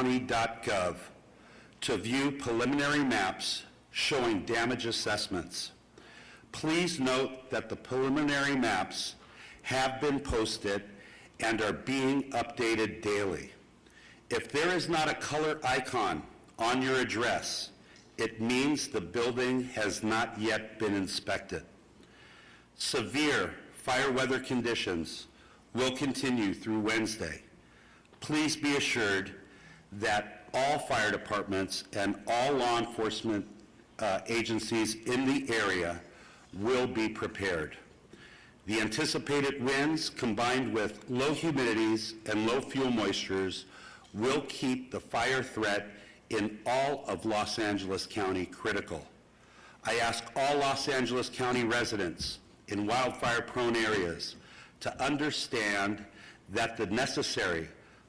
lacounty.gov to view preliminary maps showing damage assessments. Please note that the preliminary maps have been posted and are being updated daily. If there is not a color icon on your address, it means the building has not yet been inspected. Severe fire weather conditions will continue through Wednesday. Please be assured that all fire departments and all law enforcement agencies in the area will be prepared. The anticipated winds, combined with low humidities and low fuel moistures, will keep the fire threat in all of Los Angeles County critical. I ask all Los Angeles County residents in wildfire-prone areas to understand that the necessary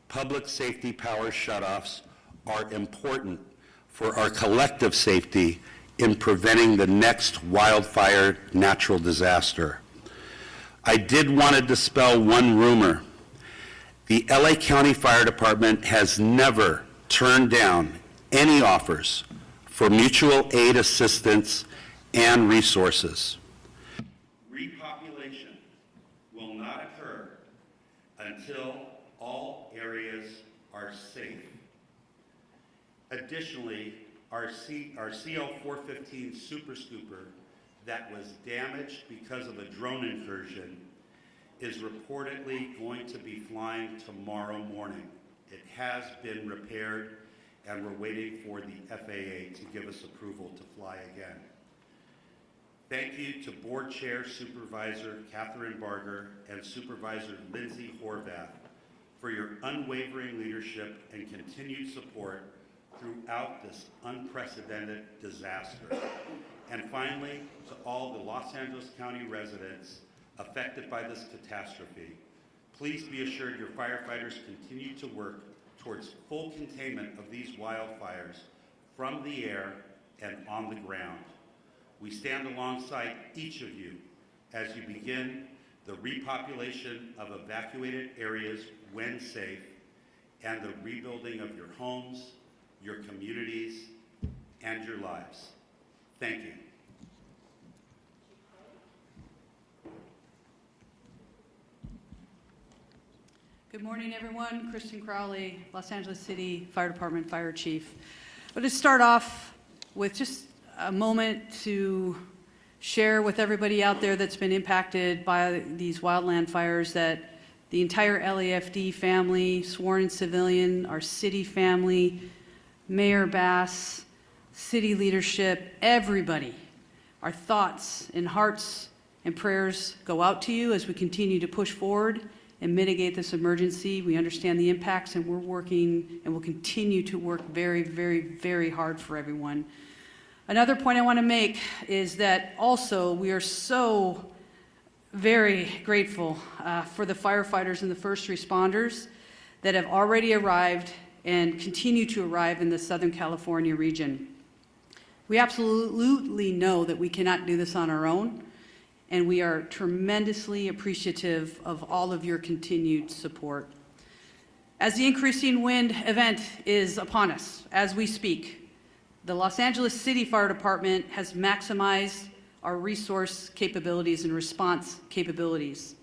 public safety power shutoffs are important for our collective safety in preventing the next wildfire natural disaster. I did want to dispel one rumor. The LA County Fire Department has never turned down any offers for mutual aid assistance and resources. Repopulation will not occur until all areas are safe. Additionally, our CL-415 Super Scooper that was damaged because of a drone incursion is reportedly going to be flying tomorrow morning. It has been repaired, and we're waiting for the FAA to give us approval to fly again. Thank you to Board Chair Supervisor Catherine Barger and Supervisor Lindsay Horvath for your unwavering leadership and continued support throughout this unprecedented disaster. And finally, to all the Los Angeles County residents affected by this catastrophe, please be assured your firefighters continue to work towards full containment of these wildfires from the air and on the ground. We stand alongside each of you as you begin the repopulation of evacuated areas when safe and the rebuilding of your homes, your communities, and your lives. Thank you. Good morning, everyone. Kristen Crowley, Los Angeles City Fire Department Fire Chief. I'll just start off with just a moment to share with everybody out there that's been impacted by these wildland fires that the entire LAFD family, sworn civilian, our city family, Mayor Bass, city leadership, everybody, our thoughts and hearts and prayers go out to you as we continue to push forward and mitigate this emergency. We understand the impacts, and we're working and will continue to work very, very, very hard for everyone. Another point I want to make is that also we are so very grateful for the firefighters and the first responders that have already arrived and continue to arrive in the Southern California region. We absolutely know that we cannot do this on our own, and we are tremendously appreciative of all of your continued support. As the increasing wind event is upon us as we speak, the Los Angeles City Fire Department has maximized our resource capabilities and response capabilities.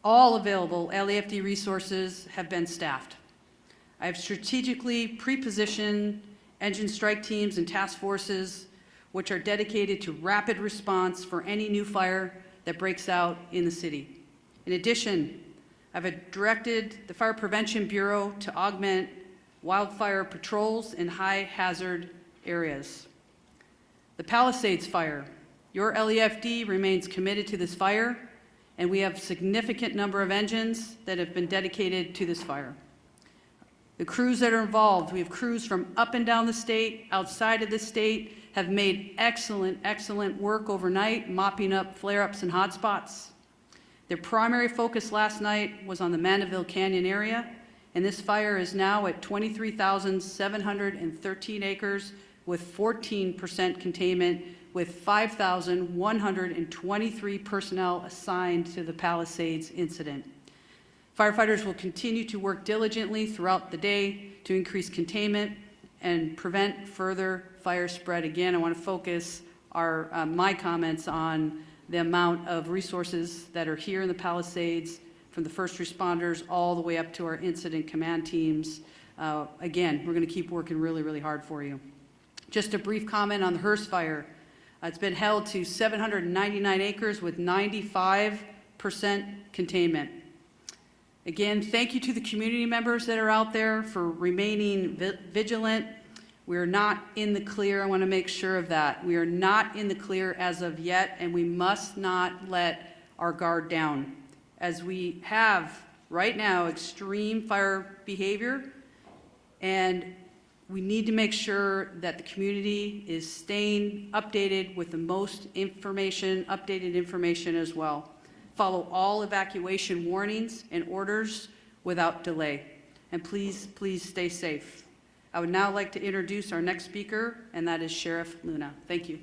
All available LAFD resources have been staffed. I have strategically pre-positioned engine strike teams and task forces which are dedicated to rapid response for any new fire that breaks out in the city. In addition, I've directed the Fire Prevention Bureau to augment wildfire patrols in high hazard areas. The Palisades fire, your LAFD remains committed to this fire, and we have a significant number of engines that have been dedicated to this fire. The crews that are involved, we have crews from up and down the state, outside of the state, have made excellent work overnight, mopping up flare-ups and hotspots. Their primary focus last night was on the Mandeville Canyon area, and this fire is now at 23,713 acres with 14% containment, with 5,123 personnel assigned to the Palisades incident. Firefighters will continue to work diligently throughout the day to increase containment and prevent further fire spread. Again, I want to focus my comments on the amount of resources that are here in the Palisades, from the first responders all the way up to our incident command teams. Again, we're going to keep working really, really hard for you. Just a brief comment on the Hearst fire. It's been held to 799 acres with 95% containment. Again, thank you to the community members that are out there for remaining vigilant. We are not in the clear. I want to make sure of that. We are not in the clear as of yet, and we must not let our guard down. As we have right now extreme fire behavior, and we need to make sure that the community is staying updated with the most information, updated information as well. Follow all evacuation warnings and orders without delay. And please, please stay safe. I would now like to introduce our next speaker, and that is Sheriff Luna. Thank you.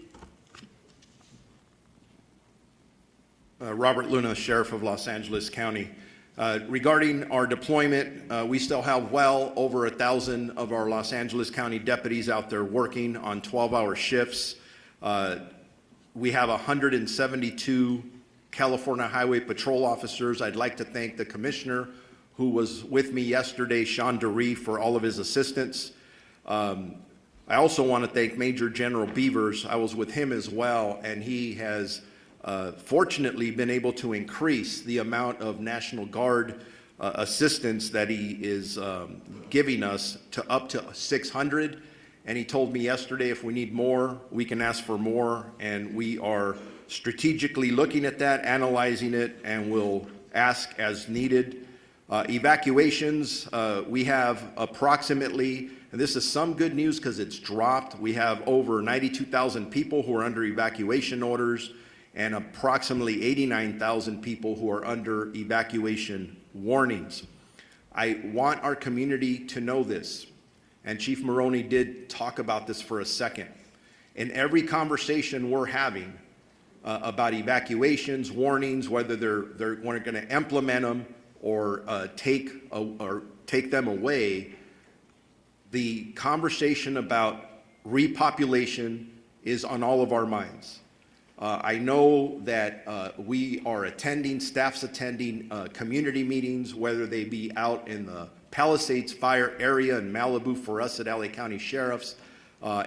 Robert Luna, Sheriff of Los Angeles County. Regarding our deployment, we still have well over 1,000 of our Los Angeles County deputies out there working on 12-hour shifts. We have 172 California Highway Patrol officers. I'd like to thank the commissioner who was with me yesterday, Sean DeRee, for all of his assistance. I also want to thank Major General Beavers. I was with him as well, and he has fortunately been able to increase the amount of National Guard assistance that he is giving us to up to 600. And he told me yesterday if we need more, we can ask for more, and we are strategically looking at that, analyzing it, and will ask as needed. Evacuations, we have approximately, and this is some good news because it's dropped, we have over 92,000 people who are under evacuation orders and approximately 89,000 people who are under evacuation warnings. I want our community to know this, and Chief Maroney did talk about this for a second. In every conversation we're having about evacuations, warnings, whether they're going to implement them or take them away, the conversation about repopulation is on all of our minds. I know that we are attending, staff's attending community meetings, whether they be out in the Palisades fire area in Malibu for us at LA County Sheriff's,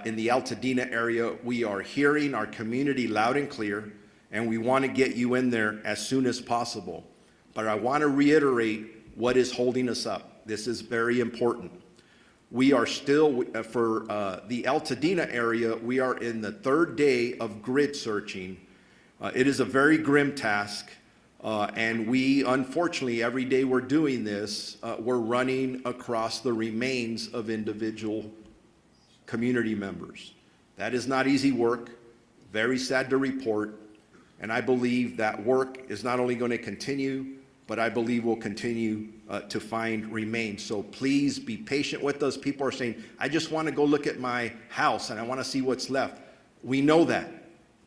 in the Altadena area. We are hearing our community loud and clear, and we want to get you in there as soon as possible. But I want to reiterate what is holding us up. This is very important. We are still, for the Altadena area, we are in the third day of grid searching. It is a very grim task, and we, unfortunately, every day we're doing this, we're running across the remains of individual community members. That is not easy work, very sad to report, and I believe that work is not only going to continue, but I believe will continue to find remains. So please be patient with us. People are saying, I just want to go look at my house and I want to see what's left. We know that,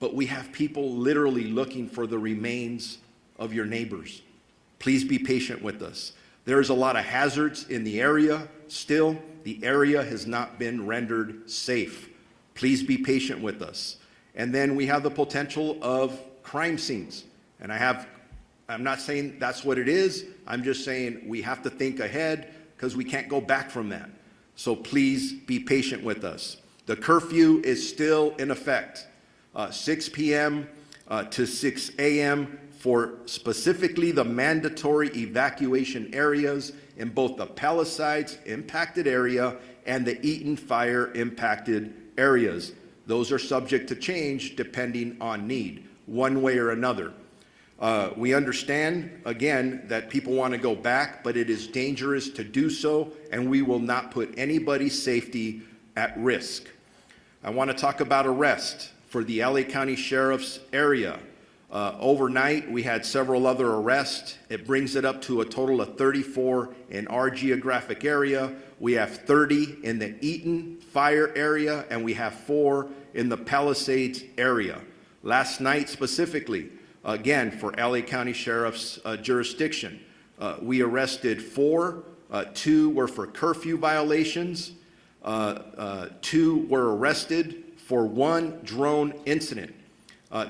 but we have people literally looking for the remains of your neighbors. Please be patient with us. There's a lot of hazards in the area still. The area has not been rendered safe. Please be patient with us. And then we have the potential of crime scenes. And I'm not saying that's what it is. I'm just saying we have to think ahead because we can't go back from that. So please be patient with us. The curfew is still in effect, 6 p.m. To 6 a.m. for specifically the mandatory evacuation areas in both the Palisades impacted area and the Eaton fire impacted areas. Those are subject to change depending on need, one way or another. We understand, again, that people want to go back, but it is dangerous to do so, and we will not put anybody's safety at risk. I want to talk about arrest for the LA County Sheriff's area. Overnight, we had several other arrests. It brings it up to a total of 34 in our geographic area. We have 30 in the Eaton fire area, and we have 4 in the Palisades area. Last night specifically, again, for LA County Sheriff's jurisdiction, we arrested 4 2 were for curfew violations, 2 were arrested for 1 drone incident.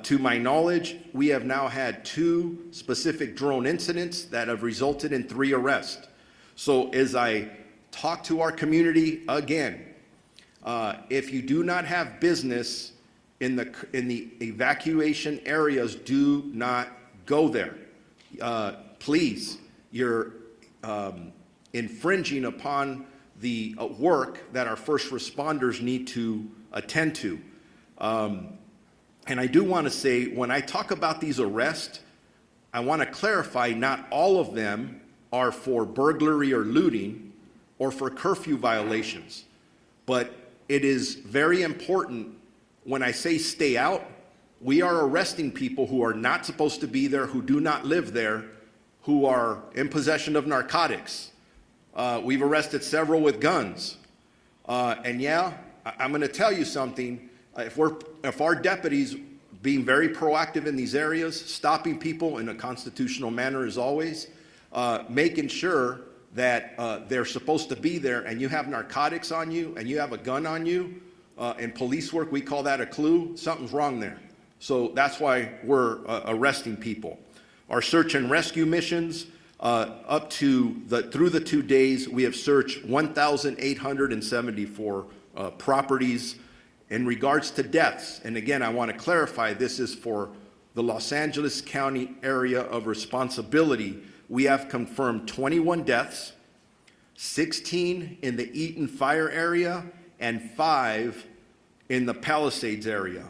To my knowledge, we have now had 2 specific drone incidents that have resulted in 3 arrests. So as I talk to our community again, if you do not have business in the evacuation areas, do not go there. Please, you're infringing upon the work that our first responders need to attend to. And I do want to say, when I talk about these arrests, I want to clarify not all of them are for burglary or looting or for curfew violations. But it is very important when I say stay out, we are arresting people who are not supposed to be there, who do not live there, who are in possession of narcotics. We've arrested several with guns. And yeah, I'm going to tell you something. If our deputies being very proactive in these areas, stopping people in a constitutional manner as always, making sure that they're supposed to be there and you have narcotics on you and you have a gun on you, in police work we call that a clue, something's wrong there. So that's why we're arresting people. Our search and rescue missions, through the 2 days, we have searched 1,874 properties. In regards to deaths, and again, I want to clarify, this is for the Los Angeles County area of responsibility. We have confirmed 21 deaths, 16 in the Eaton fire area, and 5 in the Palisades area.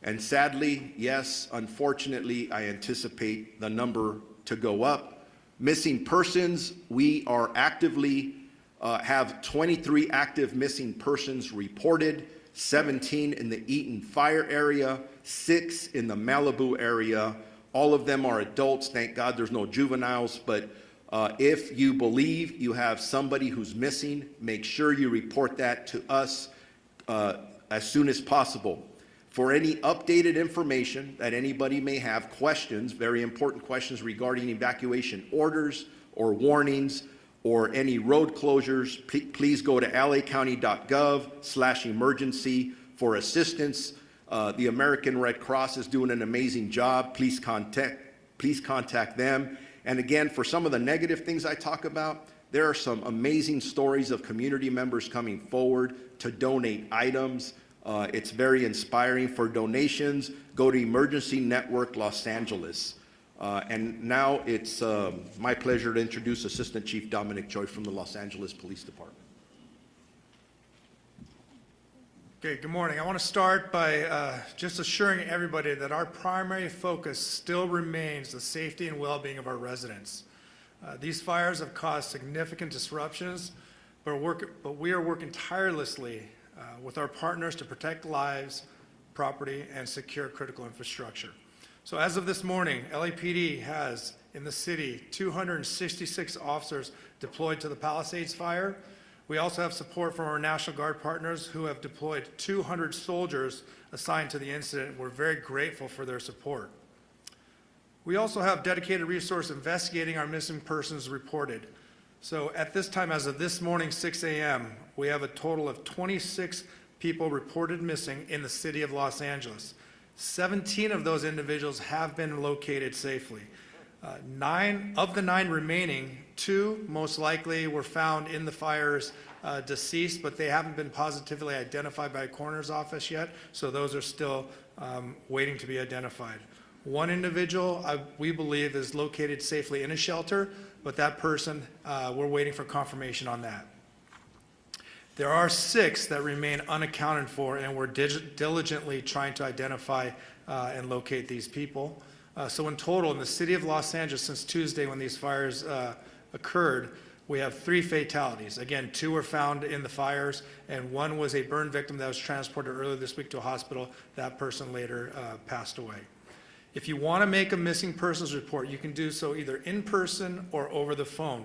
And sadly, yes, unfortunately, I anticipate the number to go up. Missing persons, we are actively, have 23 active missing persons reported, 17 in the Eaton fire area, 6 in the Malibu area. All of them are adults. Thank God there's no juveniles. But if you believe you have somebody who's missing, make sure you report that to us as soon as possible. For any updated information that anybody may have, questions, very important questions regarding evacuation orders or warnings, or any road closures, please go to lacounty.gov/emergency for assistance. The American Red Cross is doing an amazing job. Please contact them. And again, for some of the negative things I talk about, there are some amazing stories of community members coming forward to donate items. It's very inspiring. For donations, go to Emergency Network Los Angeles. And now it's my pleasure to introduce Assistant Chief Dominic Choi from the Los Angeles Police Department. Okay, good morning. I want to start by just assuring everybody that our primary focus still remains the safety and well-being of our residents. These fires have caused significant disruptions, but we are working tirelessly with our partners to protect lives, property, and secure critical infrastructure. So as of this morning, LAPD has in the city 266 officers deployed to the Palisades fire. We also have support from our National Guard partners who have deployed 200 soldiers assigned to the incident. We're very grateful for their support. We also have dedicated resources investigating our missing persons reported. So at this time, as of this morning, 6 a.m., we have a total of 26 people reported missing in the city of Los Angeles. 17 of those individuals have been located safely. 9 of the 9 remaining, 2 most likely were found in the fires deceased, but they haven't been positively identified by a coroner's office yet, so those are still waiting to be identified. 1 individual, we believe, is located safely in a shelter, but that person, we're waiting for confirmation on that. There are 6 that remain unaccounted for, and we're diligently trying to identify and locate these people. So in total, in the city of Los Angeles, since Tuesday when these fires occurred, we have 3 fatalities. Again, 2 were found in the fires, and 1 was a burn victim that was transported earlier this week to a hospital. That person later passed away. If you want to make a missing persons report, you can do so either in person or over the phone.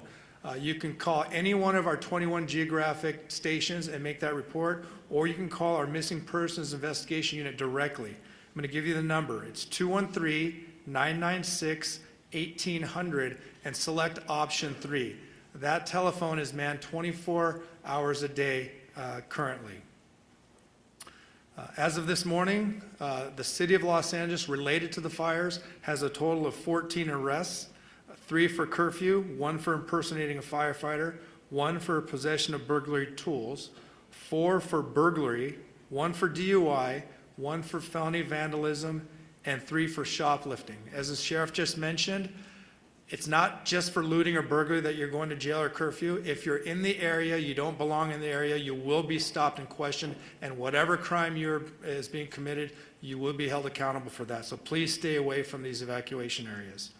You can call any one of our 21 geographic stations and make that report, or you can call our missing persons investigation unit directly. I'm going to give you the number. It's 213-996-1800 and select option 3. That telephone is manned 24 hours a day currently. As of this morning, the City of Los Angeles, related to the fires, has a total of 14 arrests, 3 for curfew, 1 for impersonating a firefighter, 1 for possession of burglary tools, 4 for burglary, 1 for DUI, 1 for felony vandalism, and 3 for shoplifting. As the sheriff just mentioned, it's not just for looting or burglary that you're going to jail or curfew. If you're in the area, you don't belong in the area, you will be stopped and questioned, and whatever crime is being committed, you will be held accountable for that. So please stay away from these evacuation areas.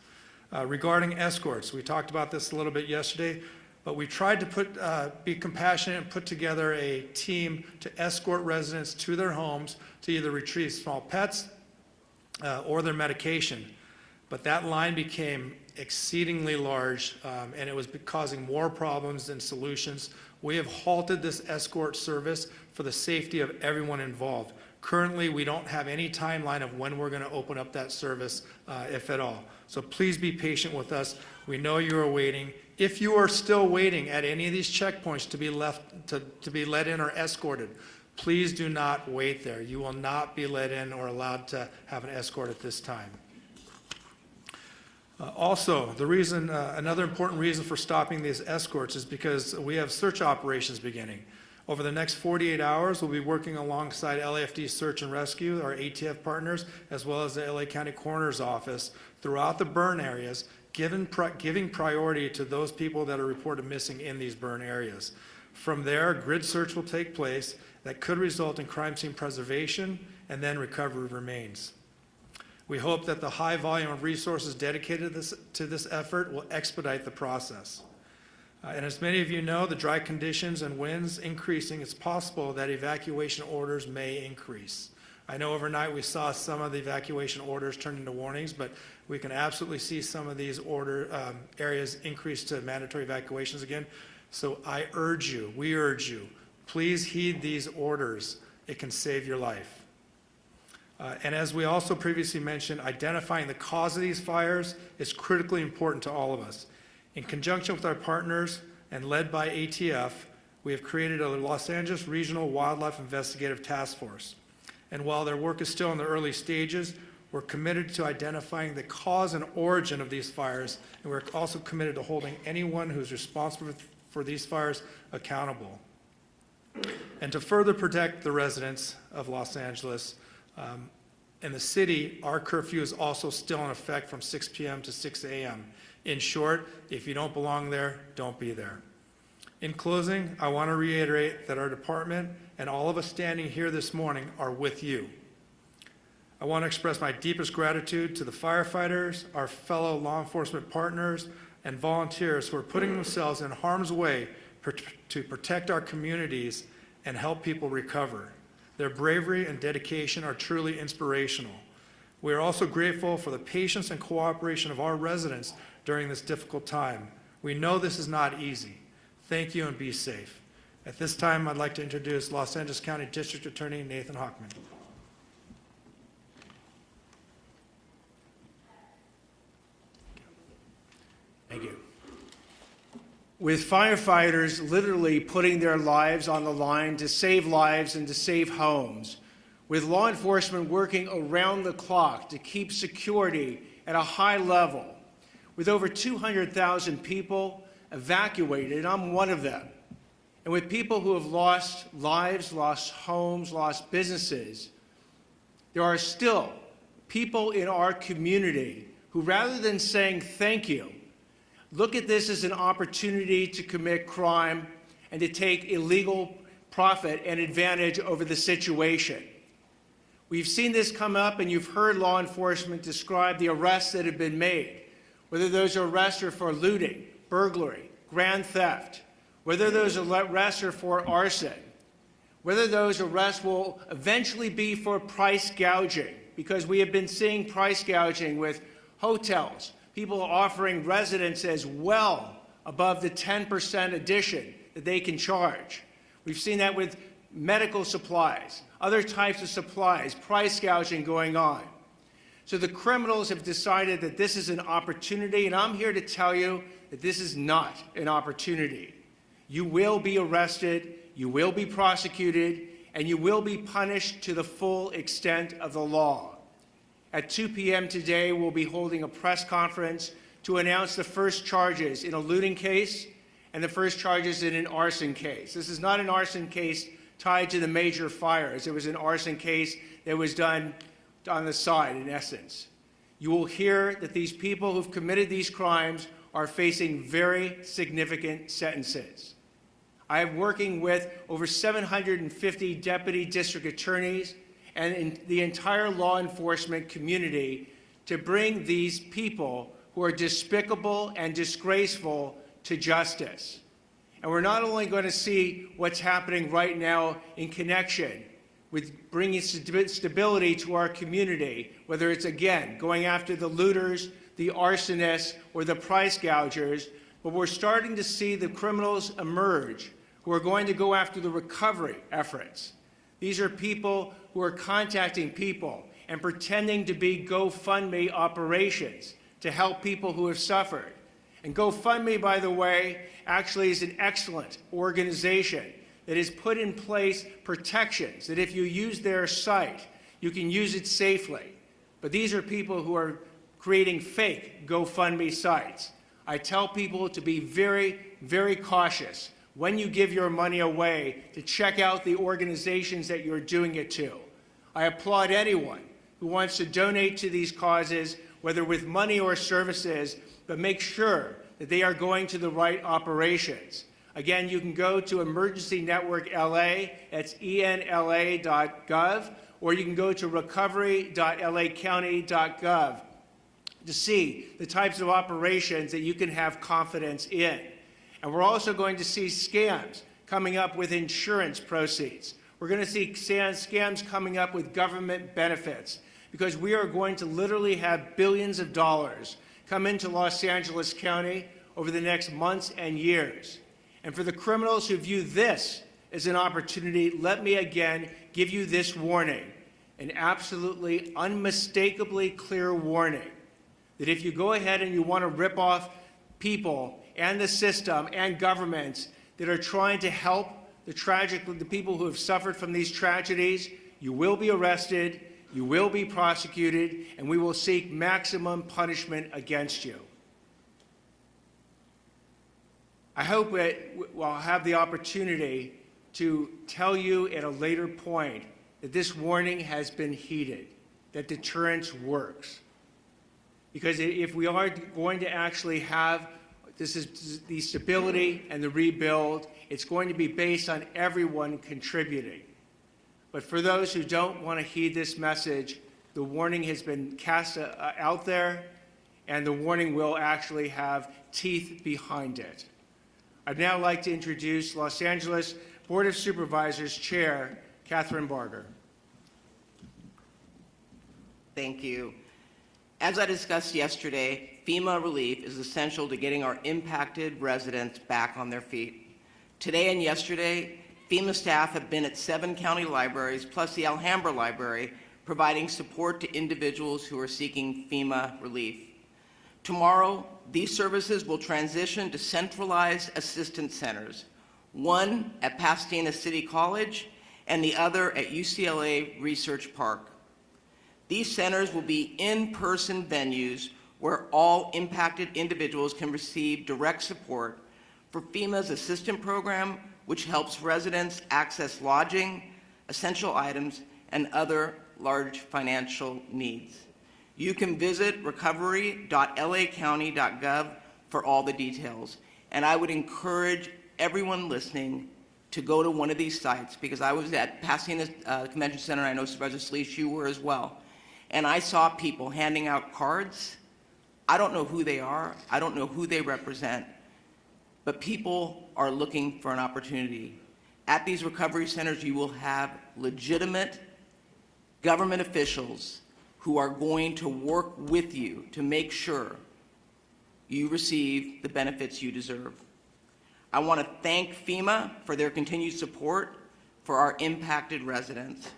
Regarding escorts, we talked about this a little bit yesterday, but we tried to be compassionate and put together a team to escort residents to their homes to either retrieve small pets or their medication. But that line became exceedingly large, and it was causing more problems than solutions. We have halted this escort service for the safety of everyone involved. Currently, we don't have any timeline of when we're going to open up that service, if at all. So please be patient with us. We know you are waiting. If you are still waiting at any of these checkpoints to be let in or escorted, please do not wait there. You will not be let in or allowed to have an escort at this time. Also, another important reason for stopping these escorts is because we have search operations beginning. Over the next 48 hours, we'll be working alongside LAFD Search and Rescue, our ATF partners, as well as the LA County Coroner's Office throughout the burn areas, giving priority to those people that are reported missing in these burn areas. From there, grid search will take place that could result in crime scene preservation and then recovery of remains. We hope that the high volume of resources dedicated to this effort will expedite the process. And as many of you know, the dry conditions and winds increasing, it's possible that evacuation orders may increase. I know overnight we saw some of the evacuation orders turn into warnings, but we can absolutely see some of these areas increase to mandatory evacuations again. So we urge you, please heed these orders. It can save your life. And as we also previously mentioned, identifying the cause of these fires is critically important to all of us. In conjunction with our partners and led by ATF, we have created a Los Angeles Regional Wildlife Investigative Task Force. And while their work is still in the early stages, we're committed to identifying the cause and origin of these fires, and we're also committed to holding anyone who's responsible for these fires accountable. And to further protect the residents of Los Angeles, in the city, our curfew is also still in effect from 6 p.m. to 6 a.m. In short, if you don't belong there, don't be there. In closing, I want to reiterate that our department and all of us standing here this morning are with you. I want to express my deepest gratitude to the firefighters, our fellow law enforcement partners, and volunteers who are putting themselves in harm's way to protect our communities and help people recover. Their bravery and dedication are truly inspirational. We are also grateful for the patience and cooperation of our residents during this difficult time. We know this is not easy. Thank you and be safe. At this time, I'd like to introduce Los Angeles County District Attorney Nathan Hochman. Thank you. With firefighters literally putting their lives on the line to save lives and to save homes, with law enforcement working around the clock to keep security at a high level, with over 200,000 people evacuated, and I'm one of them, and with people who have lost lives, lost homes, lost businesses, there are still people in our community who, rather than saying thank you, look at this as an opportunity to commit crime and to take illegal profit and advantage over the situation. We've seen this come up, and you've heard law enforcement describe the arrests that have been made, whether those arrests are for looting, burglary, grand theft, whether those arrests are for arson, whether those arrests will eventually be for price gouging, because we have been seeing price gouging with hotels, people offering residences well above the 10% addition that they can charge. We've seen that with medical supplies, other types of supplies, price gouging going on. So the criminals have decided that this is an opportunity, and I'm here to tell you that this is not an opportunity. You will be arrested, you will be prosecuted, and you will be punished to the full extent of the law. At 2 p.m. today, we'll be holding a press conference to announce the first charges in a looting case and the first charges in an arson case. This is not an arson case tied to the major fires. It was an arson case that was done on the side, in essence. You will hear that these people who've committed these crimes are facing very significant sentences. I am working with over 750 deputy district attorneys and in the entire law enforcement community to bring these people who are despicable and disgraceful to justice. And we're not only going to see what's happening right now in connection with bringing stability to our community, whether it's, again, going after the looters, the arsonists, or the price gougers, but we're starting to see the criminals emerge who are going to go after the recovery efforts. These are people who are contacting people and pretending to be GoFundMe operations to help people who have suffered. And GoFundMe, by the way, actually is an excellent organization that has put in place protections that if you use their site, you can use it safely. But these are people who are creating fake GoFundMe sites. I tell people to be very, very cautious when you give your money away to check out the organizations that you're doing it to. I applaud anyone who wants to donate to these causes, whether with money or services, but make sure that they are going to the right operations. Again, you can go to Emergency Network LA, that's enla.gov, or you can go to recovery.lacounty.gov to see the types of operations that you can have confidence in. And we're also going to see scams coming up with insurance proceeds. We're going to see scams coming up with government benefits, because we are going to literally have billions of dollars come into Los Angeles County over the next months and years. And for the criminals who view this as an opportunity, let me again give you this warning, an absolutely unmistakably clear warning, that if you go ahead and you want to rip off people and the system and governments that are trying to help the people who have suffered from these tragedies, you will be arrested, you will be prosecuted, and we will seek maximum punishment against you. I hope that we'll have the opportunity to tell you at a later point that this warning has been heeded, that deterrence works. Because if we are going to actually have the stability and the rebuild, it's going to be based on everyone contributing. But for those who don't want to heed this message, the warning has been cast out there, and the warning will actually have teeth behind it. I'd now like to introduce Los Angeles Board of Supervisors Chair, Catherine Barger. Thank you. As I discussed yesterday, FEMA relief is essential to getting our impacted residents back on their feet. Today and yesterday, FEMA staff have been at 7 county libraries, plus the Alhambra Library, providing support to individuals who are seeking FEMA relief. Tomorrow, these services will transition to centralized assistance centers, one at Pasadena City College and the other at UCLA Research Park. These centers will be in-person venues where all impacted individuals can receive direct support for FEMA's assistant program, which helps residents access lodging, essential items, and other large financial needs. You can visit recovery.lacounty.gov for all the details. And I would encourage everyone listening to go to one of these sites, because I was at Pasadena Convention Center, and I know Supervisor Sleece, you were as well. And I saw people handing out cards. I don't know who they are. I don't know who they represent. But people are looking for an opportunity. At these recovery centers, you will have legitimate government officials who are going to work with you to make sure you receive the benefits you deserve. I want to thank FEMA for their continued support for our impacted residents.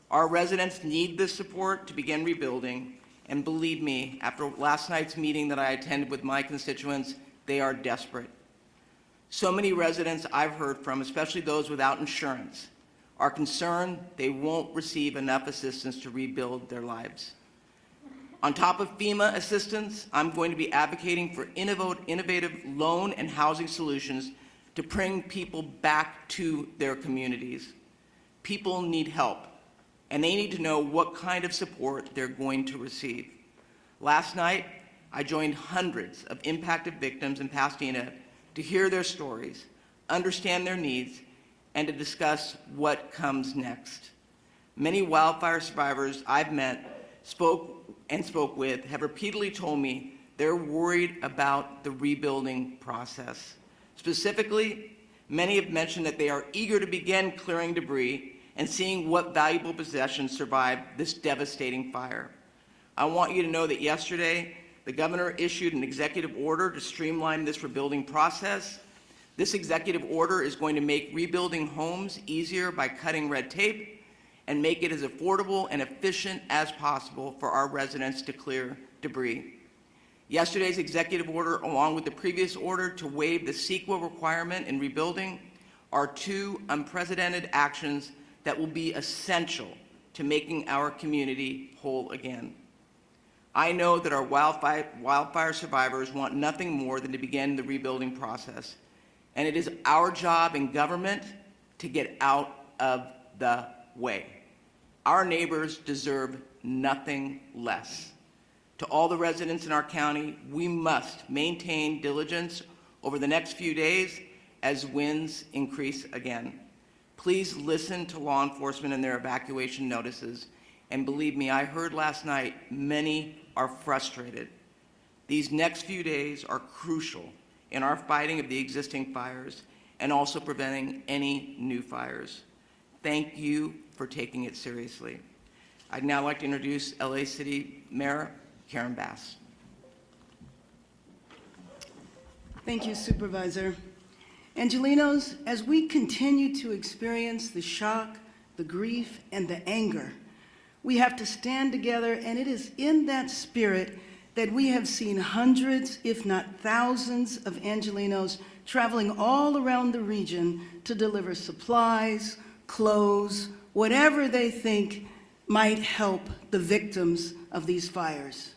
Our residents need this support to begin rebuilding, And believe me, after last night's meeting that I attended with my constituents, they are desperate. So many residents I've heard from, especially those without insurance, are concerned they won't receive enough assistance to rebuild their lives. On top of FEMA assistance, I'm going to be advocating for innovative loan and housing solutions to bring people back to their communities. People need help, and they need to know what kind of support they're going to receive. Last night, I joined hundreds of impacted victims in Pasadena to hear their stories, understand their needs, and to discuss what comes next. Many wildfire survivors I've met, spoke with, have repeatedly told me they're worried about the rebuilding process. Specifically, many have mentioned that they are eager to begin clearing debris and seeing what valuable possessions survived this devastating fire. I want you to know that yesterday, the governor issued an executive order to streamline this rebuilding process. This executive order is going to make rebuilding homes easier by cutting red tape and make it as affordable and efficient as possible for our residents to clear debris. Yesterday's executive order, along with the previous order to waive the CEQA requirement in rebuilding, are two unprecedented actions that will be essential to making our community whole again. I know that our wildfire survivors want nothing more than to begin the rebuilding process, and it is our job in government to get out of the way. Our neighbors deserve nothing less. To all the residents in our county, we must maintain diligence over the next few days as winds increase again. Please listen to law enforcement and their evacuation notices. And believe me, I heard last night, many are frustrated. These next few days are crucial in our fighting of the existing fires and also preventing any new fires. Thank you for taking it seriously. I'd now like to introduce LA City Mayor Karen Bass. Thank you, Supervisor. Angelenos, as we continue to experience the shock, the grief, and the anger, we have to stand together, and it is in that spirit that we have seen hundreds, if not thousands, of Angelenos traveling all around the region to deliver supplies, clothes, whatever they think might help the victims of these fires.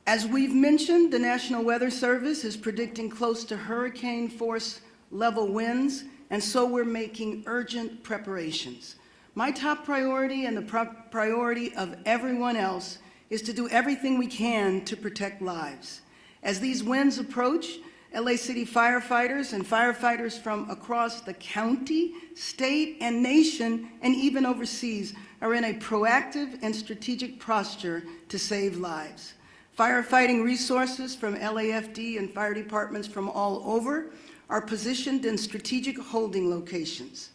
As we've mentioned, the National Weather Service is predicting close to hurricane force level winds, and so we're making urgent preparations. My top priority and the priority of everyone else is to do everything we can to protect lives. As these winds approach, LA City firefighters and firefighters from across the county, state, and nation, and even overseas, are in a proactive and strategic posture to save lives. Firefighting resources from LAFD and fire departments from all over are positioned in strategic holding locations.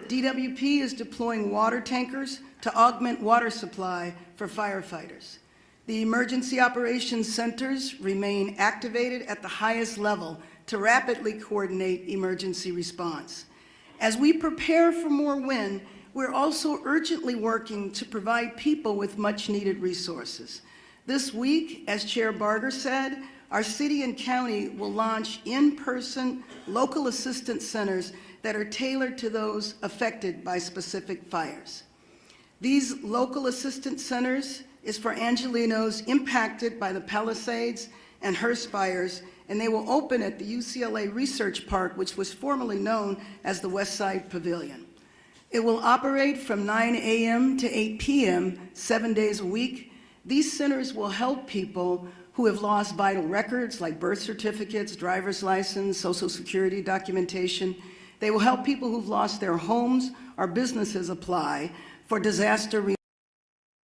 DWP is deploying water tankers to augment water supply for firefighters. The emergency operations centers remain activated at the highest level to rapidly coordinate emergency response. As we prepare for more wind, we're also urgently working to provide people with much-needed resources. This week, as Chair Barger said, our city and county will launch in-person local assistance centers that are tailored to those affected by specific fires. These local assistance centers is for Angelenos impacted by the Palisades and Hearst fires, and they will open at the UCLA Research Park, which was formerly known as the West Side Pavilion. It will operate from 9 a.m. to 8 p.m., 7 days a week. These centers will help people who have lost vital records like birth certificates, driver's license, Social Security documentation. They will help people who've lost their homes or businesses apply for disaster relief,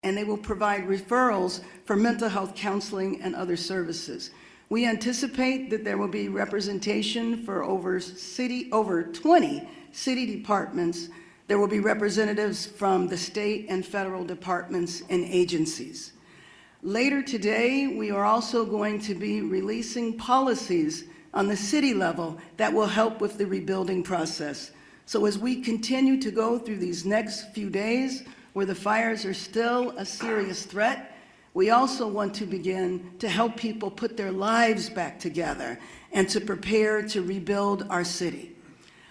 and they will provide referrals for mental health counseling and other services. We anticipate that there will be representation for over 20 city departments. There will be representatives from the state and federal departments and agencies. Later today, we are also going to be releasing policies on the city level that will help with the rebuilding process. So as we continue to go through these next few days, where the fires are still a serious threat, we also want to begin to help people put their lives back together and to prepare to rebuild our city.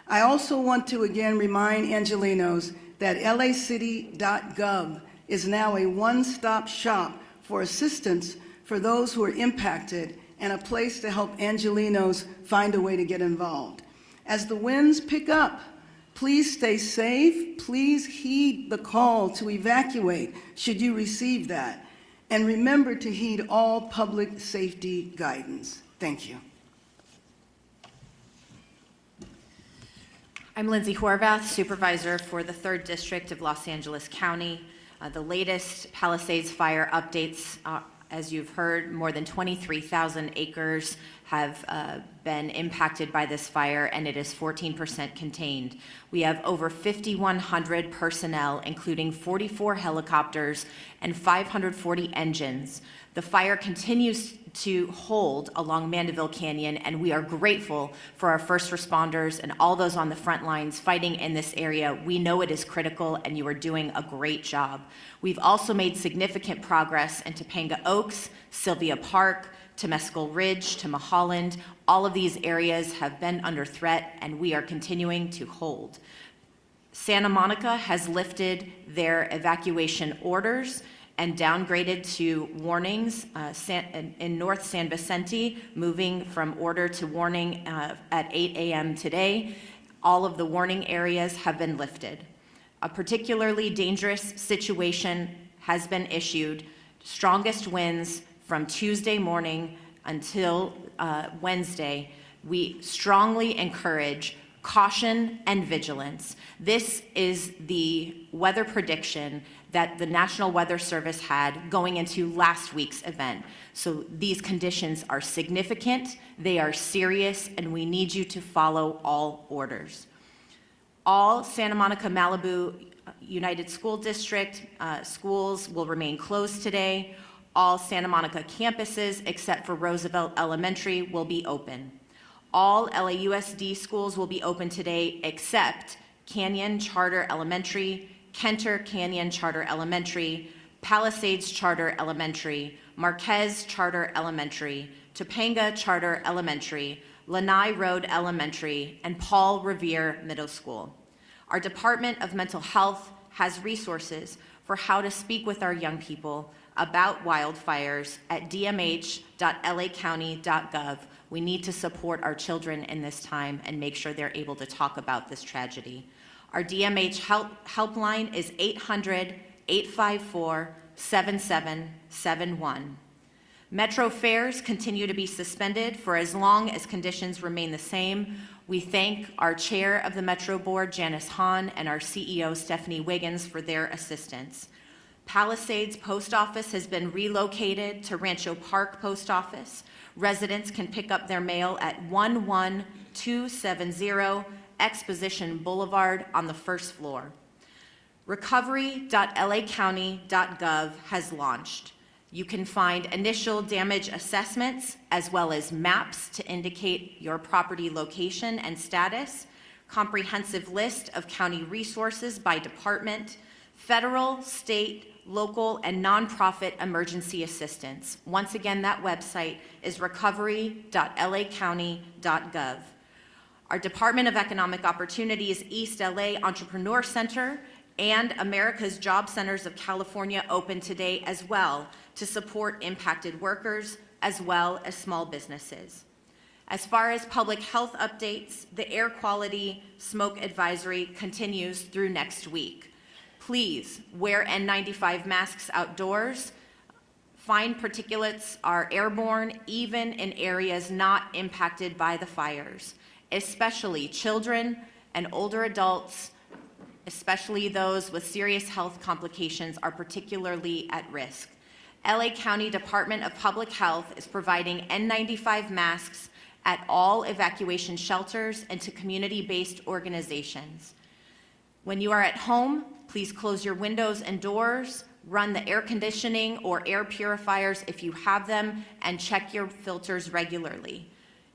I also want to again remind Angelenos that lacity.gov is now a one-stop shop for assistance for those who are impacted and a place to help Angelenos find a way to get involved. As the winds pick up, please stay safe. Please heed the call to evacuate should you receive that. And remember to heed all public safety guidance. Thank you. I'm Lindsay Horvath, Supervisor for the 3rd District of Los Angeles County. The latest Palisades fire updates, as you've heard, more than 23,000 acres have been impacted by this fire, and it is 14% contained. We have over 5,100 personnel, including 44 helicopters and 540 engines. The fire continues to hold along Mandeville Canyon, and we are grateful for our first responders and all those on the front lines fighting in this area. We know it is critical, and you are doing a great job. We've also made significant progress in Topanga Oaks, Sylvia Park, Temescal Ridge, to Mulholland. All of these areas have been under threat, and we are continuing to hold. Santa Monica has lifted their evacuation orders and downgraded to warnings in North San Vicente, moving from order to warning at 8 a.m. today. All of the warning areas have been lifted. A particularly dangerous situation has been issued. Strongest winds from Tuesday morning until Wednesday. We strongly encourage caution and vigilance. This is the weather prediction that the National Weather Service had going into last week's event. So these conditions are significant, they are serious, and we need you to follow all orders. All Santa Monica Malibu United School District schools will remain closed today. All Santa Monica campuses, except for Roosevelt Elementary, will be open. All LAUSD schools will be open today, except Canyon Charter Elementary, Kenter Canyon Charter Elementary, Palisades Charter Elementary, Marquez Charter Elementary, Topanga Charter Elementary, Lanai Road Elementary, and Paul Revere Middle School. Our Department of Mental Health has resources for how to speak with our young people about wildfires at dmh.lacounty.gov. We need to support our children in this time and make sure they're able to talk about this tragedy. Our DMH helpline is 800-854-7771. Metro fares continue to be suspended for as long as conditions remain the same. We thank our chair of the Metro Board, Janice Hahn, and our CEO, Stephanie Wiggins, for their assistance. Palisades Post Office has been relocated to Rancho Park Post Office. Residents can pick up their mail at 11270 Exposition Boulevard on the first floor. Recovery.lacounty.gov has launched. You can find initial damage assessments as well as maps to indicate your property location and status, comprehensive list of county resources by department, federal, state, local, and nonprofit emergency assistance. Once again, that website is recovery.lacounty.gov. Our Department of Economic Opportunities East LA Entrepreneur Center and America's Job Centers of California open today as well to support impacted workers as well as small businesses. As far as public health updates, the air quality smoke advisory continues through next week. Please wear N95 masks outdoors. Fine particulates are airborne even in areas not impacted by the fires, especially children and older adults, especially those with serious health complications, are particularly at risk. LA County Department of Public Health is providing N95 masks at all evacuation shelters and to community-based organizations. When you are at home, please close your windows and doors, run the air conditioning or air purifiers if you have them, and check your filters regularly.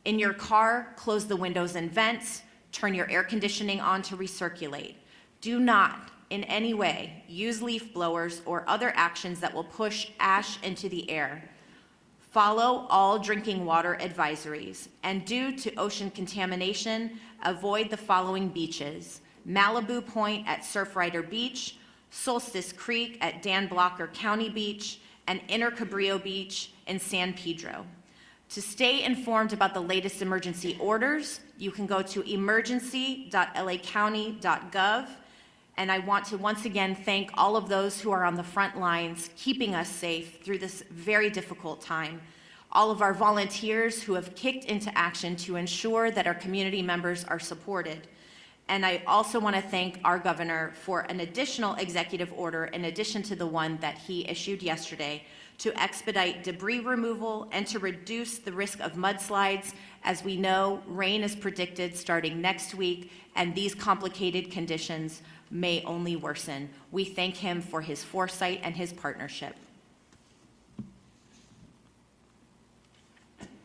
In your car, close the windows and vents, turn your air conditioning on to recirculate. Do not in any way use leaf blowers or other actions that will push ash into the air. Follow all drinking water advisories, and due to ocean contamination, avoid the following beaches: Malibu Point at Surfrider Beach, Solstice Creek at Dan Blocker County Beach, and Inner Cabrillo Beach in San Pedro. To stay informed about the latest emergency orders, you can go to emergency.lacounty.gov. And I want to once again thank all of those who are on the front lines, keeping us safe through this very difficult time. All of our volunteers who have kicked into action to ensure that our community members are supported. And I also want to thank our governor for an additional executive order in addition to the one that he issued yesterday to expedite debris removal and to reduce the risk of mudslides. As we know, rain is predicted starting next week, and these complicated conditions may only worsen. We thank him for his foresight and his partnership.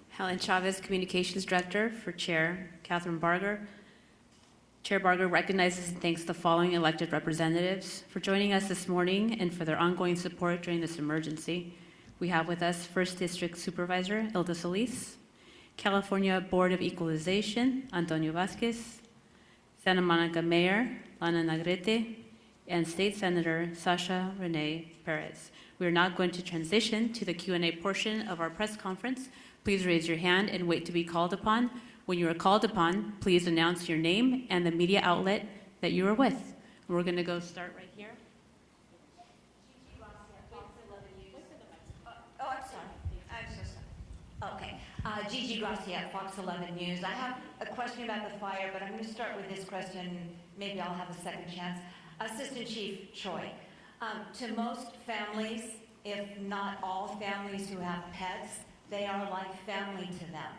Helen Chavez, Communications Director for Chair Catherine Barger. Chair Barger recognizes and thanks the following elected representatives for joining us this morning and for their ongoing support during this emergency. We have with us 1st District Supervisor Hilda Solis, California Board of Equalization Antonio Vasquez, Santa Monica Mayor Lana Nagrete, and State Senator Sasha Renee Perez. We are now going to transition to the Q&A portion of our press conference. Please raise your hand and wait to be called upon. When you are called upon, please announce your name and the media outlet that you are with. We're going to go start right here. Oh, I'm sorry. I'm so sorry. Okay. Gigi Garcia, Fox 11 News. I have a question about the fire, but I'm going to start with this question. Maybe I'll have a second chance. Assistant Chief Choi, to most families, if not all families who have pets, they are like family to them.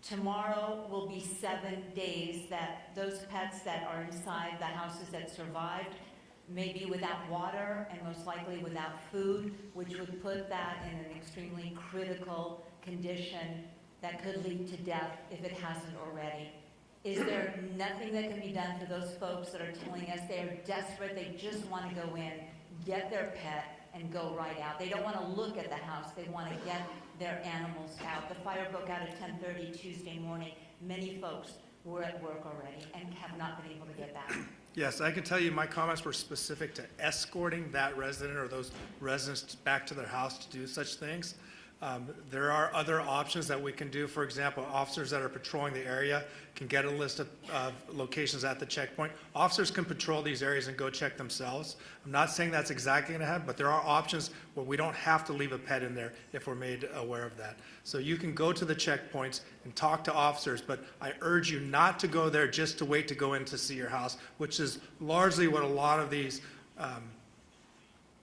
Tomorrow will be 7 days that those pets that are inside the houses that survived may be without water and most likely without food, which would put that in an extremely critical condition that could lead to death if it hasn't already. Is there nothing that can be done for those folks that are telling us they are desperate, they just want to go in, get their pet, and go right out? They don't want to look at the house, they want to get their animals out. The fire broke out at 10:30 Tuesday morning. Many folks were at work already and have not been able to get back. Yes, I can tell you my comments were specific to escorting that resident or those residents back to their house to do such things. There are other options that we can do. For example, officers that are patrolling the area can get a list of locations at the checkpoint. Officers can patrol these areas and go check themselves. I'm not saying that's exactly going to happen, but there are options where we don't have to leave a pet in there if we're made aware of that. So you can go to the checkpoints and talk to officers, but I urge you not to go there just to wait to go in to see your house, which is largely what a lot of these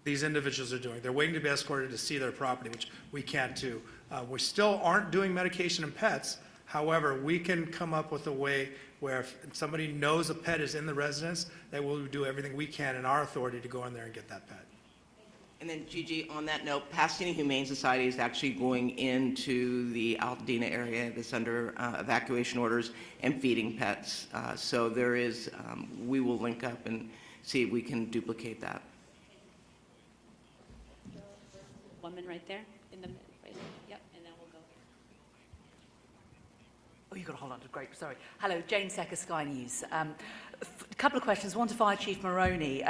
individuals are doing. They're waiting to be escorted to see their property, which we can't do. We still aren't doing medication and pets. However, we can come up with a way where if somebody knows a pet is in the residence, that we'll do everything we can in our authority to go in there and get that pet. And then, Gigi, on that note, Pasadena Humane Society is actually going into the Altadena area that's under evacuation orders and feeding pets. So there is, we will link up and see if we can duplicate that. Woman right there in the right, yep, and then we'll go. Oh, you've got to hold on to great. Sorry. Hello, Jane Secker, Sky News. A couple of questions. One to Fire Chief Maroney.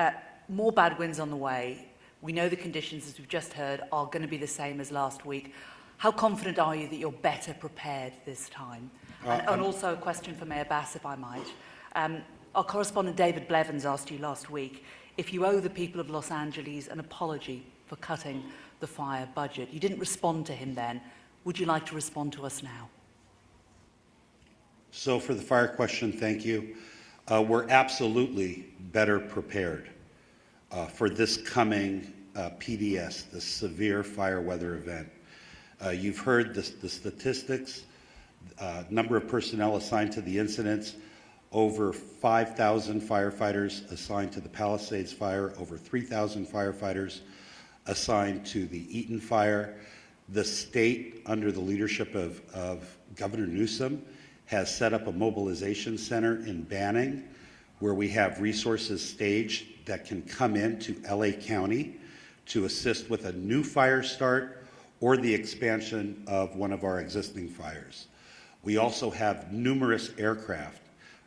More bad winds on the way. We know the conditions, as we've just heard, are going to be the same as last week. How confident are you that you're better prepared this time? And also a question for Mayor Bass, if I might. Our correspondent David Blevins asked you last week if you owe the people of Los Angeles an apology for cutting the fire budget. You didn't respond to him then. Would you like to respond to us now? So for the fire question, thank you. We're absolutely better prepared for this coming PDS, the severe fire weather event. You've heard the statistics, number of personnel assigned to the incidents, over 5,000 firefighters assigned to the Palisades fire, over 3,000 firefighters assigned to the Eaton fire. The state, under the leadership of Governor Newsom, has set up a mobilization center in Banning where we have resources staged that can come into LA County to assist with a new fire start or the expansion of one of our existing fires. We also have numerous aircraft,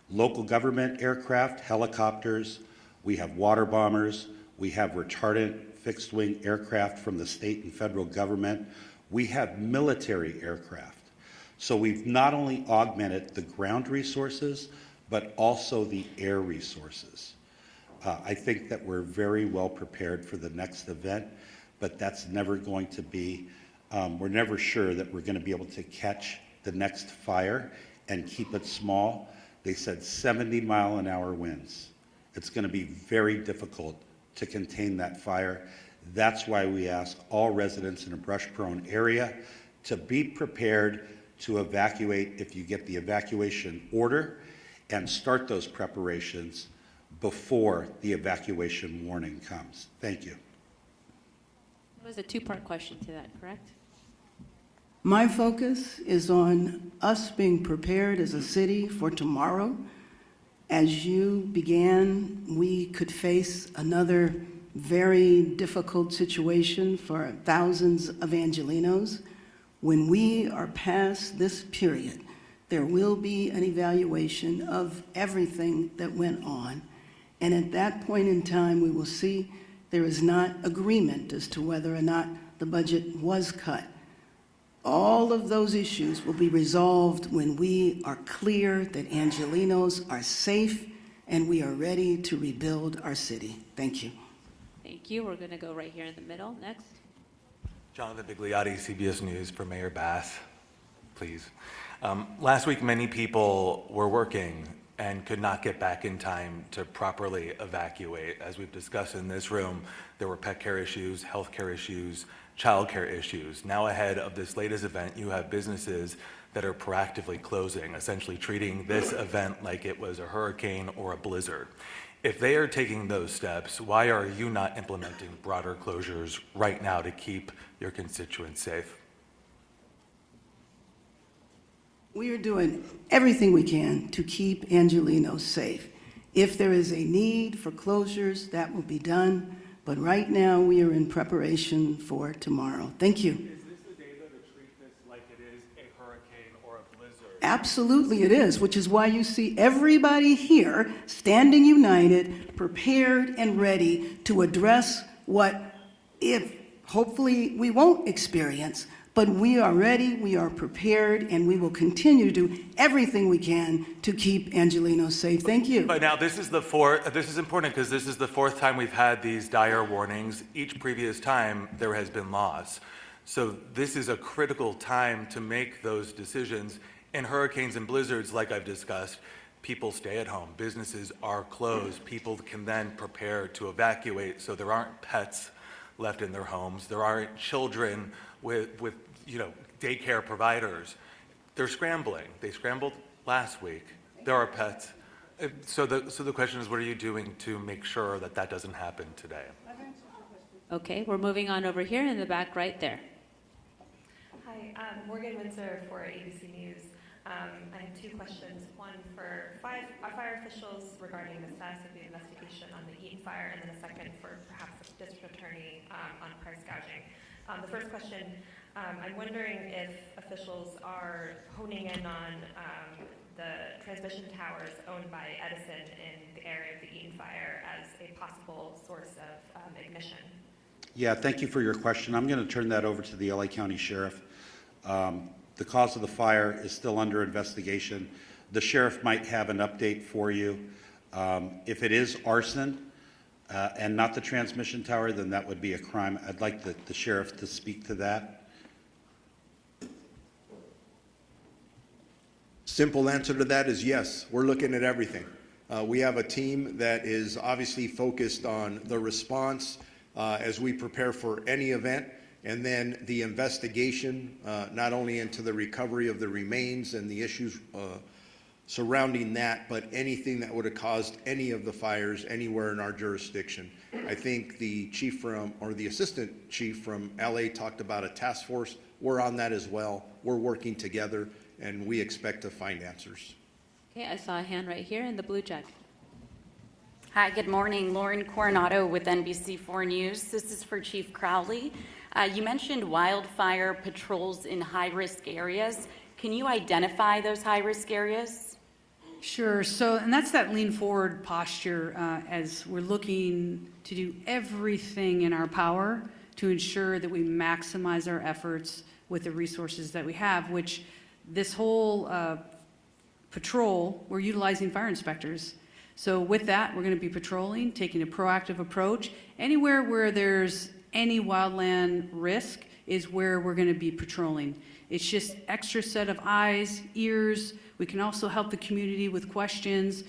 local government aircraft, helicopters, we have water bombers, we have retardant fixed-wing aircraft from the state and federal government, we have military aircraft. So we've not only augmented the ground resources, but also the air resources. I think that we're very well prepared for the next event, but that's never going to be, we're never sure that we're going to be able to catch the next fire and keep it small. They said 70-mile-an-hour winds. It's going to be very difficult to contain that fire. That's why we ask all residents in a brush-prone area to be prepared to evacuate if you get the evacuation order and start those preparations before the evacuation warning comes. Thank you. It was a two-part question to that, correct? My focus is on us being prepared as a city for tomorrow. As you began, we could face another very difficult situation for thousands of Angelenos. When we are past this period, there will be an evaluation of everything that went on. And at that point in time, we will see there is not agreement as to whether or not the budget was cut. All of those issues will be resolved when we are clear that Angelenos are safe and we are ready to rebuild our city. Thank you. Thank you. We're going to go right here in the middle. Next. Jonathan Bigliotti, CBS News, for Mayor Bass, please. Last week, many people were working and could not get back in time to properly evacuate. As we've discussed in this room, there were pet care issues, health care issues, child care issues. Now ahead of this latest event, you have businesses that are proactively closing, essentially treating this event like it was a hurricane or a blizzard. If they are taking those steps, why are you not implementing broader closures right now to keep your constituents safe? We are doing everything we can to keep Angelenos safe. If there is a need for closures, that will be done. But right now, we are in preparation for tomorrow. Thank you. Is this the data to treat this like it is a hurricane or a blizzard? Absolutely it is, which is why you see everybody here standing united, prepared and ready to address what, if hopefully we won't experience, but we are ready, we are prepared, and we will continue to do everything we can to keep Angelenos safe. Thank you. But now this is important because this is the fourth time we've had these dire warnings. Each previous time there has been loss. So this is a critical time to make those decisions. In hurricanes and blizzards, like I've discussed, people stay at home. Businesses are closed. People can then prepare to evacuate so there aren't pets left in their homes. There aren't children with daycare providers. They're scrambling. They scrambled last week. There are pets. So the question is, what are you doing to make sure that that doesn't happen today? Okay, we're moving on over here in the back right there. Hi, Morgan Windsor for ABC News. I have two questions. One for fire officials regarding the status of the investigation on the Eaton fire, and then a second for perhaps the district attorney on price gouging. The first question, I'm wondering if officials are honing in on the transmission towers owned by Edison in the area of the Eaton fire as a possible source of ignition. Yeah, thank you for your question. I'm going to turn that over to the LA County Sheriff. The cause of the fire is still under investigation. The sheriff might have an update for you. If it is arson and not the transmission tower, then that would be a crime. I'd like the sheriff to speak to that. Simple answer to that is yes. We're looking at everything. We have a team that is obviously focused on the response as we prepare for any event, and then the investigation, not only into the recovery of the remains and the issues surrounding that, but anything that would have caused any of the fires anywhere in our jurisdiction. I think the assistant chief from LA talked about a task force. We're on that as well. We're working together, and we expect to find answers. Okay, I saw a hand right here in the blue jacket. Hi, good morning. Lauren Coronado with NBC4 News. This is for Chief Crowley. You mentioned wildfire patrols in high-risk areas. Can you identify those high-risk areas? Sure. So, and that's that lean forward posture as we're looking to do everything in our power to ensure that we maximize our efforts with the resources that we have, which this whole patrol, we're utilizing fire inspectors. So with that, we're going to be patrolling, taking a proactive approach. Anywhere where there's any wildland risk is where we're going to be patrolling. It's just extra set of eyes, ears. We can also help the community with questions,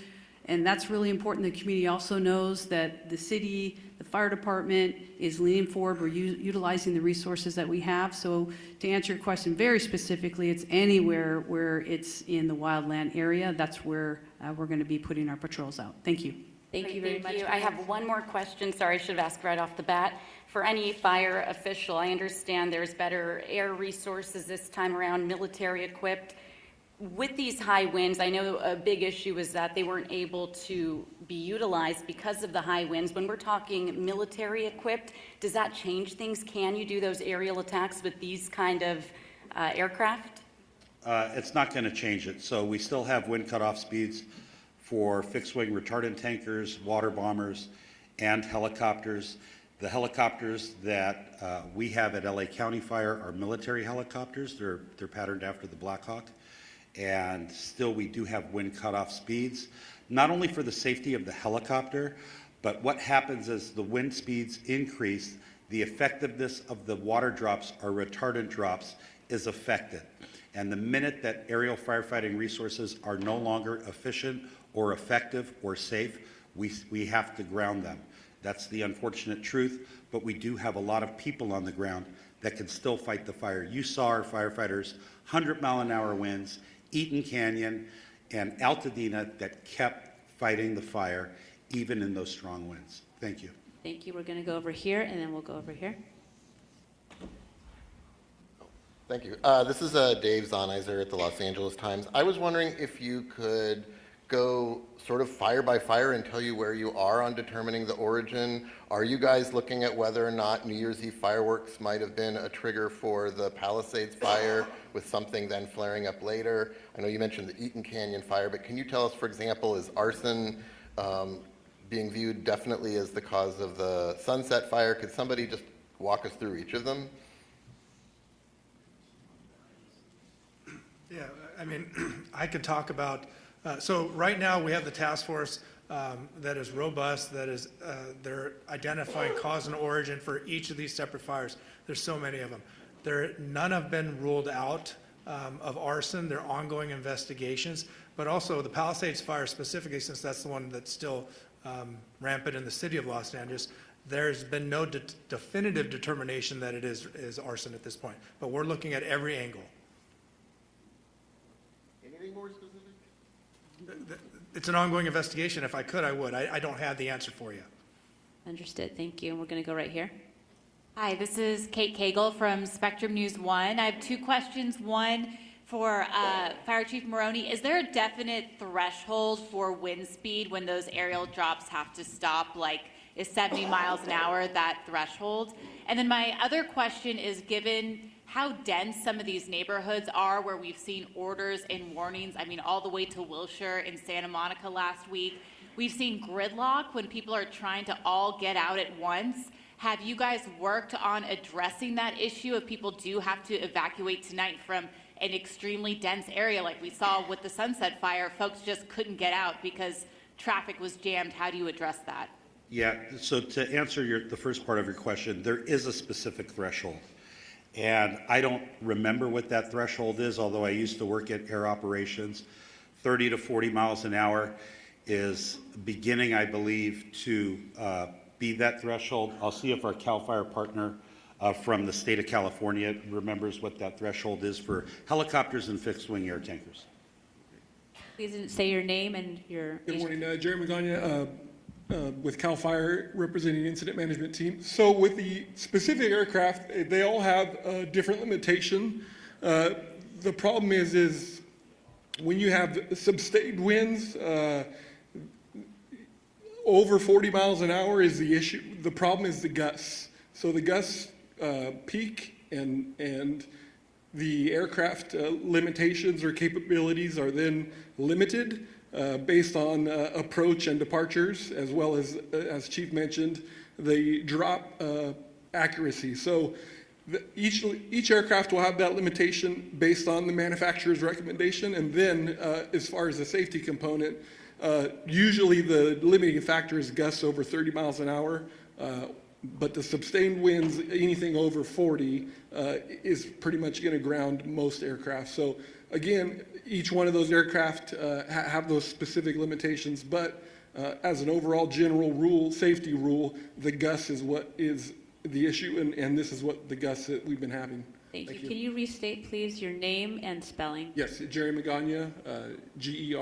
and that's really important. The community also knows that the city, the fire department is leaning forward. We're utilizing the resources that we have. So to answer your question very specifically, it's anywhere where it's in the wildland area. That's where we're going to be putting our patrols out. Thank you. Thank you very much. I have one more question. Sorry, I should have asked right off the bat. For any fire official, I understand there's better air resources this time around, military equipped. With these high winds, I know a big issue is that they weren't able to be utilized because of the high winds. When we're talking military equipped, does that change things? Can you do those aerial attacks with these kind of aircraft? It's not going to change it. So we still have wind cutoff speeds for fixed-wing retardant tankers, water bombers, and helicopters. The helicopters that we have at LA County Fire are military helicopters. They're patterned after the Black Hawk. And still we do have wind cutoff speeds, not only for the safety of the helicopter, but what happens as the wind speeds increase, the effectiveness of the water drops or retardant drops is affected. And the minute that aerial firefighting resources are no longer efficient or effective or safe, we have to ground them. That's the unfortunate truth, but we do have a lot of people on the ground that can still fight the fire. You saw our firefighters, 100-mile-an-hour winds, Eaton Canyon, and Altadena that kept fighting the fire even in those strong winds. Thank you. Thank you. We're going to go over here, and then we'll go over here. Thank you. This is Dave Zonizer at the Los Angeles Times. I was wondering if you could go sort of fire by fire and tell you where you are on determining the origin. Are you guys looking at whether or not New Year's Eve fireworks might have been a trigger for the Palisades fire with something then flaring up later? I know you mentioned the Eaton Canyon fire, but can you tell us, for example, is arson being viewed definitely as the cause of the Sunset fire? Could somebody just walk us through each of them? Yeah, I mean, I could talk about, so right now we have the task force that is robust, that is, they're identifying cause and origin for each of these separate fires. There's so many of them. None have been ruled out of arson. They're ongoing investigations, but also the Palisades fire specifically, since that's the one that's still rampant in the city of Los Angeles, there's been no definitive determination that it is arson at this point, but we're looking at every angle. Anything more specific? It's an ongoing investigation. If I could, I would. I don't have the answer for you. Understood. Thank you. And we're going to go right here. Hi, this is Kate Cagle from Spectrum News 1. I have two questions. One for Fire Chief Maroney. Is there a definite threshold for wind speed when those aerial drops have to stop? Like, is 70 miles an hour that threshold? And then my other question is, given how dense some of these neighborhoods are where we've seen orders and warnings, I mean, all the way to Wilshire and Santa Monica last week, we've seen gridlock when people are trying to all get out at once. Have you guys worked on addressing that issue if people do have to evacuate tonight from an extremely dense area like we saw with the Sunset Fire? Folks just couldn't get out because traffic was jammed. How do you address that? Yeah, so to answer the first part of your question, there is a specific threshold. And I don't remember what that threshold is, although I used to work at air operations. 30 to 40 miles an hour is beginning, I believe, to be that threshold. I'll see if our CAL FIRE partner from the state of California remembers what that threshold is for helicopters and fixed-wing air tankers. Please say your name and your... Good morning, Jerry Magana with CAL FIRE representing the incident management team. So with the specific aircraft, they all have a different limitation. The problem is when you have substated winds, over 40 miles an hour is the issue. The problem is the gusts. So the gusts peak and the aircraft limitations or capabilities are then limited based on approach and departures, as well as Chief mentioned, the drop accuracy. So each aircraft will have that limitation based on the manufacturer's recommendation, and then as far as the safety component, usually the limiting factor is gusts over 30 miles an hour, but the sustained winds, anything over 40, is pretty much going to ground most aircraft. So again, each one of those aircraft have those specific limitations, but as an overall general rule, safety rule, the gusts is what is the issue, and this is what the gusts that we've been having. Thank you. Can you restate, please, your name and spelling? Yes, Jerry Magana, Gerry.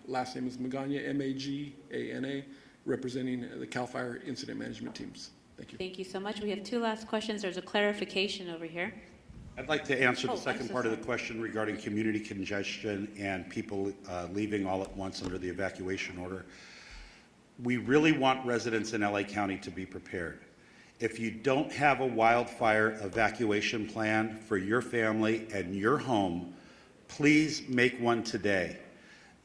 Last name is Magana, Magana, representing the CAL FIRE incident management teams. Thank you. Thank you so much. We have two last questions. There's a clarification over here. I'd like to answer the I'm second so part of sorry. the question regarding community congestion and people leaving all at once under the evacuation order. We really want residents in LA County to be prepared. If you don't have a wildfire evacuation plan for your family and your home, please make one today.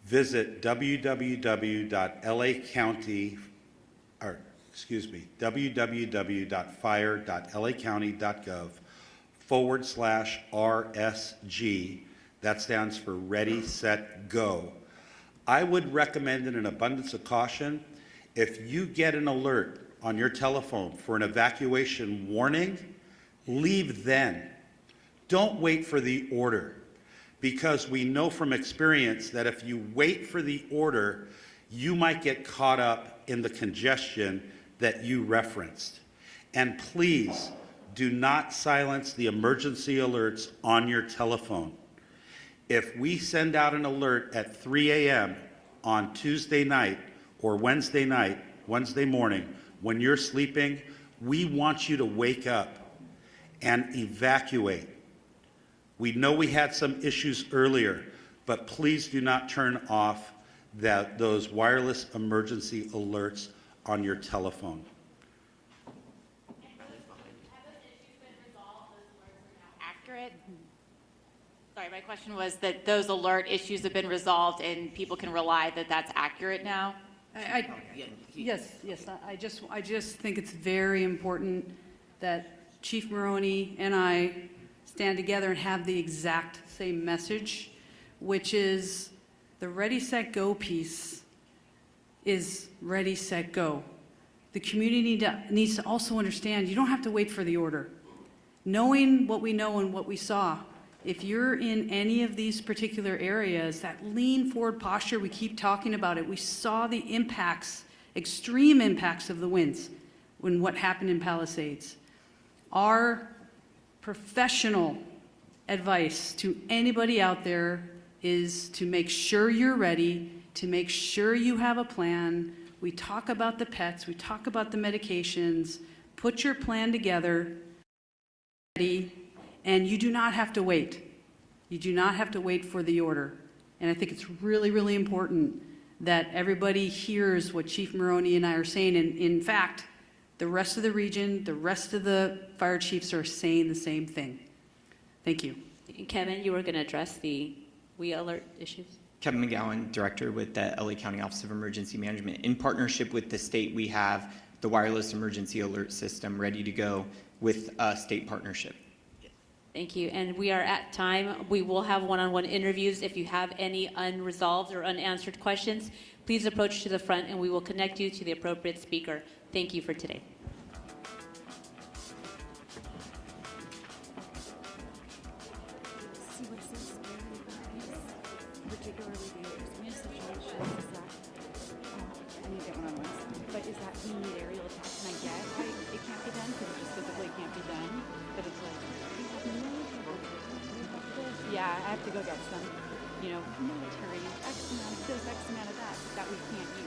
Visit www.fire.lacounty.gov/RSG. That stands for Ready, Set, Go. I would recommend, in an abundance of caution, if you get an alert on your telephone for an evacuation warning, leave then. Don't wait for the order, because we know from experience that if you wait for the order, you might get caught up in the congestion that you referenced. And please do not silence the emergency alerts on your telephone. If we send out an alert at 3 a.m. on Tuesday night or Wednesday morning, when you're sleeping, we want you to wake up and evacuate. We know we had some issues earlier, but please do not turn off those wireless emergency alerts on your telephone. Accurate? Sorry, my question was that those alert issues have been resolved and people can rely that that's accurate now? Yes, I just think it's very important that Chief Maroney and I stand together and have the exact same message, which is the Ready, Set, Go piece is Ready, Set, Go. The community needs to also understand you don't have to wait for the order. Knowing what we know and what we saw, if you're in any of these particular areas, that lean forward posture, we keep talking about it. We saw the impacts, extreme impacts of the winds when what happened in Palisades. Our professional advice to anybody out there is to make sure you're ready, to make sure you have a plan. We talk about the pets, we talk about the medications, put your plan together, ready, and you do not have to wait. You do not have to wait for the order. And I think it's really, really important that everybody hears what Chief Maroney and I are saying. And in fact, the rest of the region, the rest of the fire chiefs are saying the same thing. Thank you. Kevin, you were going to address the WE alert issues? Kevin McGowan, Director with the LA County Office of Emergency Management. In partnership with the state, we have the wireless emergency alert system ready to go with a state partnership. Thank you. And we are at time. We will have one-on-one interviews. If you have any unresolved or unanswered questions, please approach to the front and we will connect you to the appropriate speaker. Thank you for today. But is that the aerial attack? Can I get why it can't be done? Because it just physically can't be done. But it's like, yeah, I have to go get some, military X amount of this, X amount of that we can't use.